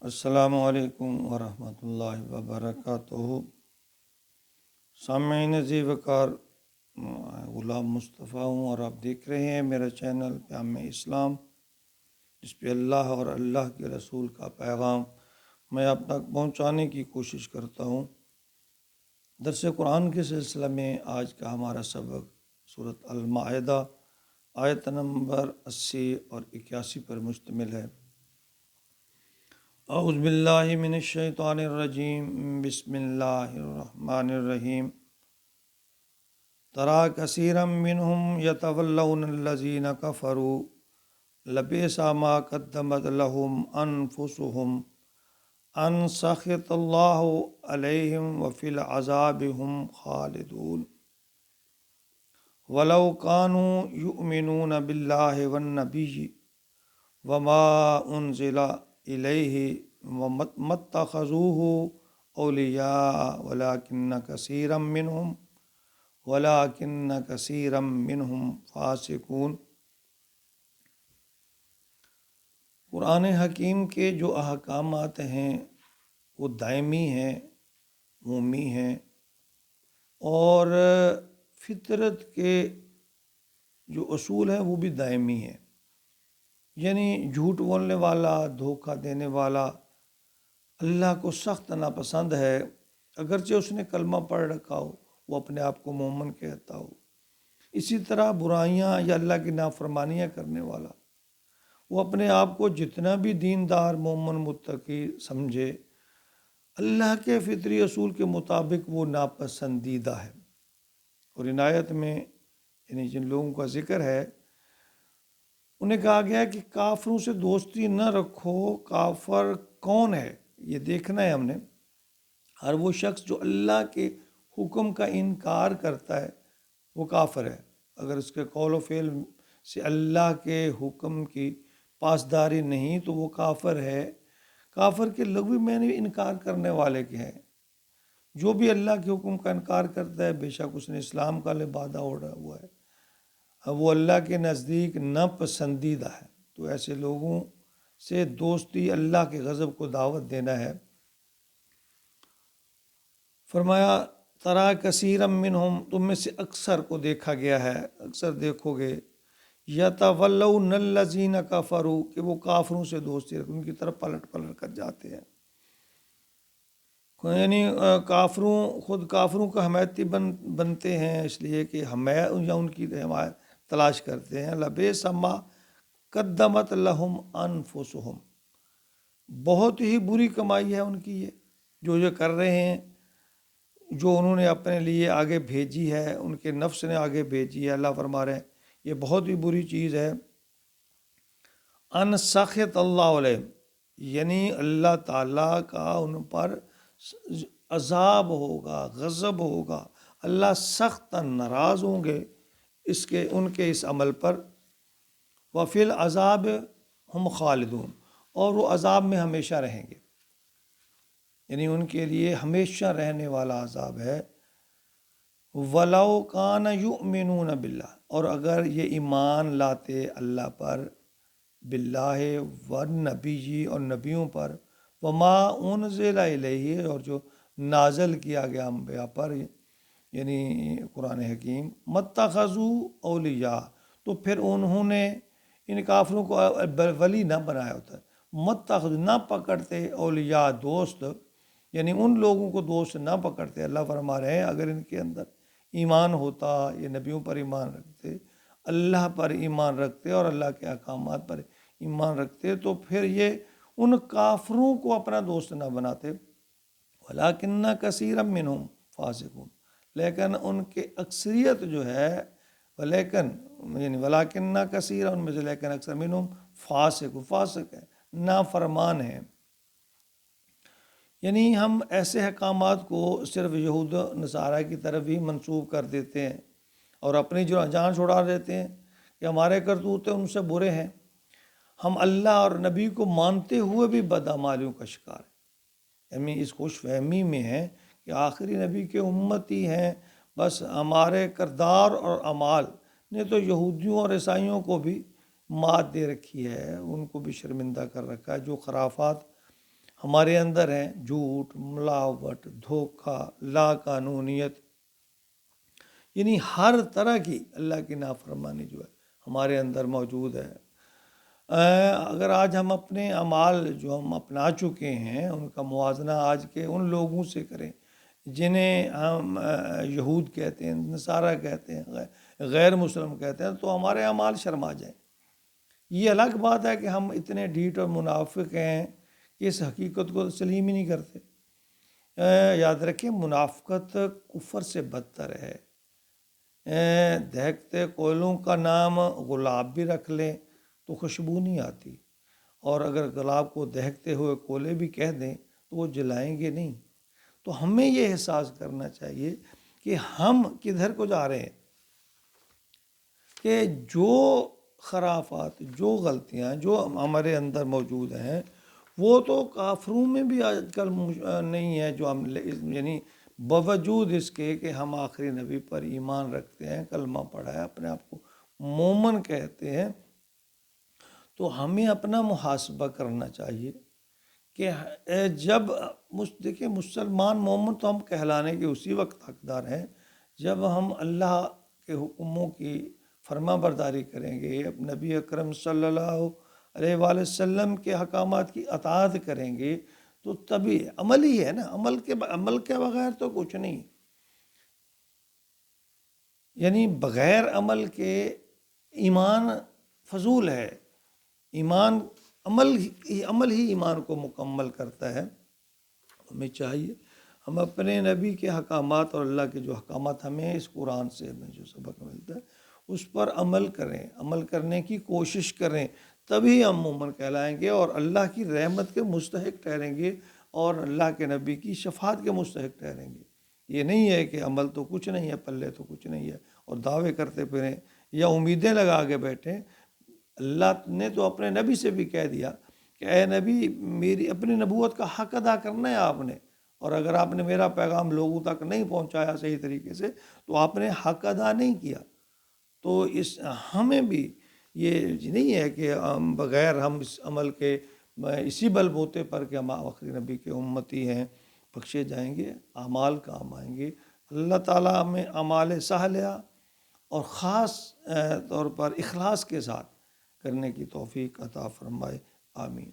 السلام علیکم ورحمۃ اللہ وبرکاتہ۔ سامعین عزیز وقار، غلام مصطفیٰ ہوں اور آپ دیکھ رہے ہیں میرا چینل پیام اسلام، جس پہ اللہ اور اللہ کے رسول کا پیغام میں آپ تک پہنچانے کی کوشش کرتا ہوں۔ درس قرآن کے سلسلہ میں آج کا ہمارا سبق سورۃ المائدہ آیت نمبر 80 اور 81 پر مشتمل ہے۔ اعوذ باللہ من الشیطان الرجیم، بسم اللہ الرحمن الرحیم۔ ترى كثيرا منهم يتولون الذين كفروا لبئس ما قدمت لهم أنفسهم أن سخط الله عليهم وفي العذاب هم خالدون ولو كانوا يؤمنون بالله والنبي وما أنزل إليه وما اتخذوه أولياء ولكن كثيرا منهم فاسقون۔ قرآن حکیم کے جو احکامات ہیں وہ دائمی ہیں، عمومی ہیں، اور فطرت کے جو اصول ہیں وہ بھی دائمی ہیں۔ یعنی جھوٹ بولنے والا، دھوکہ دینے والا اللہ کو سخت ناپسند ہے، اگرچہ اس نے کلمہ پڑھ رکھا ہو، وہ اپنے آپ کو مومن کہتا ہو۔ اسی طرح برائیاں یا اللہ کی نافرمانیاں کرنے والا، وہ اپنے آپ کو جتنا بھی دیندار، مومن، متقی سمجھے، اللہ کے فطری اصول کے مطابق وہ ناپسندیدہ ہے۔ اور ان آیت میں یعنی جن لوگوں کا ذکر ہے، انہیں کہا گیا ہے کہ کافروں سے دوستی نہ رکھو۔ کافر کون ہے یہ دیکھنا ہے ہم نے۔ ہر وہ شخص جو اللہ کے حکم کا انکار کرتا ہے وہ کافر ہے۔ اگر اس کے قول و فعل سے اللہ کے حکم کی پاسداری نہیں تو وہ کافر ہے۔ کافر کے لغوی معنی انکار کرنے والے کے ہیں۔ جو بھی اللہ کے حکم کا انکار کرتا ہے، بے شک اس نے اسلام کا لبادہ اوڑھا ہوا ہے، وہ اللہ کے نزدیک ناپسندیدہ ہے۔ تو ایسے لوگوں سے دوستی اللہ کے غضب کو دعوت دینا ہے۔ فرمایا ترا کثیرا منہم، تم میں سے اکثر کو دیکھا گیا ہے، اکثر دیکھو گے، یتولون الذین کفروا، کہ وہ کافروں سے دوستی رکھتے، ان کی طرف پلٹ کر جاتے ہیں۔ یعنی خود کافروں کا حمایتی بنتے ہیں، اس لیے کہ یا ان کی حمایت تلاش کرتے ہیں۔ لبئس ما قدمت لہم انفسہم، بہت ہی بری کمائی ہے ان کی یہ جو یہ کر رہے ہیں، جو انہوں نے اپنے لیے آگے بھیجی ہے، ان کے نفس نے آگے بھیجی ہے۔ اللہ فرما رہے ہیں یہ بہت ہی بری چیز ہے۔ ان سخط اللہ علیہ، یعنی اللہ تعالیٰ کا ان پر عذاب ہوگا، غضب ہوگا، اللہ سخت ناراض ہوں گے ان کے اس عمل پر۔ وفی العذاب ہم خالدون، اور وہ عذاب میں ہمیشہ رہیں گے، یعنی ان کے لیے ہمیشہ رہنے والا عذاب ہے۔ وَلَوْ كَانَ يُؤْمِنُونَ بِاللَّهِ، اور اگر یہ ایمان لاتے اللہ پر، باللہ والنبی، اور نبیوں پر، وما انزل الیہ، اور جو نازل کیا گیا انبیاء پر، یعنی قرآن حکیم، متخذوا اولیاء، تو پھر انہوں نے ان کافروں کو ولی نہ بنایا ہوتا ہے۔ متخذ، نہ پکڑتے، اولیاء، دوست، یعنی ان لوگوں کو دوست نہ پکڑتے۔ اللہ فرما رہے ہیں اگر ان کے اندر ایمان ہوتا، یہ نبیوں پر ایمان رکھتے، اللہ پر ایمان رکھتے اور اللہ کے احکامات پر ایمان رکھتے، تو پھر یہ ان کافروں کو اپنا دوست نہ بناتے۔ وَلَٰكِنَّ كَثِيرًا مِّنْهُمْ فَاسِقُونَ، لیکن ان کے اکثریت جو ہے، وَلَٰكِنَّ كَثِيرًا، ان میں سے لیکن اکثر، مِّنْهُمْ فاسق ہے، نافرمان ہے۔ یعنی ہم ایسے احکامات کو صرف یہود و نصارہ کی طرف ہی منسوب کر دیتے ہیں اور اپنی جو جان چھڑا دیتے ہیں کہ ہمارے کرتوت ان سے برے ہیں۔ ہم اللہ اور نبی کو مانتے ہوئے بھی بدعمالیوں کا شکار ہیں، یعنی اس خوش فہمی میں ہیں کہ آخری نبی کے امتی ہیں، بس ہمارے کردار اور اعمال نے تو یہودیوں اور عیسائیوں کو بھی مات دے رکھی ہے، ان کو بھی شرمندہ کر رکھا ہے۔ جو خرافات ہمارے اندر ہیں جھوٹ، ملاوٹ، دھوکہ، لا قانونیت، یعنی ہر طرح کی اللہ کی نافرمانی جو ہے ہمارے اندر موجود ہے۔ اگر آج ہم اپنے اعمال جو ہم اپنا چکے ہیں ان کا موازنہ آج کے ان لوگوں سے کریں جنہیں ہم یہود کہتے ہیں، نصارہ کہتے ہیں، غیر مسلم کہتے ہیں، تو ہمارے اعمال شرما جائیں۔ یہ الگ بات ہے کہ ہم اتنے ڈھیٹ اور منافق ہیں کہ اس حقیقت کو تسلیم ہی نہیں کرتے۔ یاد رکھیں منافقت کفر سے بدتر ہے۔ دہکتے کوئلوں کا نام گلاب بھی رکھ لیں تو خوشبو نہیں آتی، اور اگر گلاب کو دہکتے ہوئے کولے بھی کہہ دیں تو وہ جلائیں گے نہیں۔ تو ہمیں یہ احساس کرنا چاہیے کہ ہم کدھر کو جا رہے ہیں، کہ جو خرافات، جو غلطیاں جو ہمارے اندر موجود ہیں وہ تو کافروں میں بھی آج کل نہیں ہے، جو ہم یعنی باوجود اس کے کہ ہم آخری نبی پر ایمان رکھتے ہیں، کلمہ پڑھا ہے، اپنے آپ کو مومن کہتے ہیں، تو ہمیں اپنا محاسبہ کرنا چاہیے کہ جب دیکھیں مسلمان مومن تو ہم کہلانے کے اسی وقت حقدار ہیں جب ہم اللہ کے حکموں کی فرما برداری کریں گے، نبی اکرم صلی اللہ علیہ وآلہ وسلم کے احکامات کی اطاعت کریں گے، تو تبھی عمل ہی ہے نا، عمل کے بغیر تو کچھ نہیں، یعنی بغیر عمل کے ایمان فضول ہے۔ ایمان عمل ہی ایمان کو مکمل کرتا ہے۔ ہمیں چاہیے ہم اپنے نبی کے احکامات اور اللہ کے جو احکامات ہمیں اس قرآن سے ہمیں جو سبق ملتا ہے اس پر عمل کریں، عمل کرنے کی کوشش کریں، تبھی ہم مومن کہلائیں گے اور اللہ کی رحمت کے مستحق ٹھہریں گے اور اللہ کے نبی کی شفاعت کے مستحق ٹھہریں گے۔ یہ نہیں ہے کہ عمل تو کچھ نہیں ہے، پلے تو کچھ نہیں ہے اور دعوے کرتے پھریں یا امیدیں لگا کے بیٹھیں۔ اللہ نے تو اپنے نبی سے بھی کہہ دیا کہ اے نبی میری اپنی نبوت کا حق ادا کرنا ہے آپ نے، اور اگر آپ نے میرا پیغام لوگوں تک نہیں پہنچایا صحیح طریقے سے تو آپ نے حق ادا نہیں کیا۔ تو ہمیں بھی یہ نہیں ہے کہ بغیر ہم اس عمل کے اسی بل بوتے پر کہ ہم آخری نبی کے امتی ہیں بخشے جائیں گے، اعمال کام آئیں گے۔ اللہ تعالیٰ ہمیں اعمال صالحہ اور خاص طور پر اخلاص کے ساتھ کرنے کی توفیق عطا فرمائے، آمین۔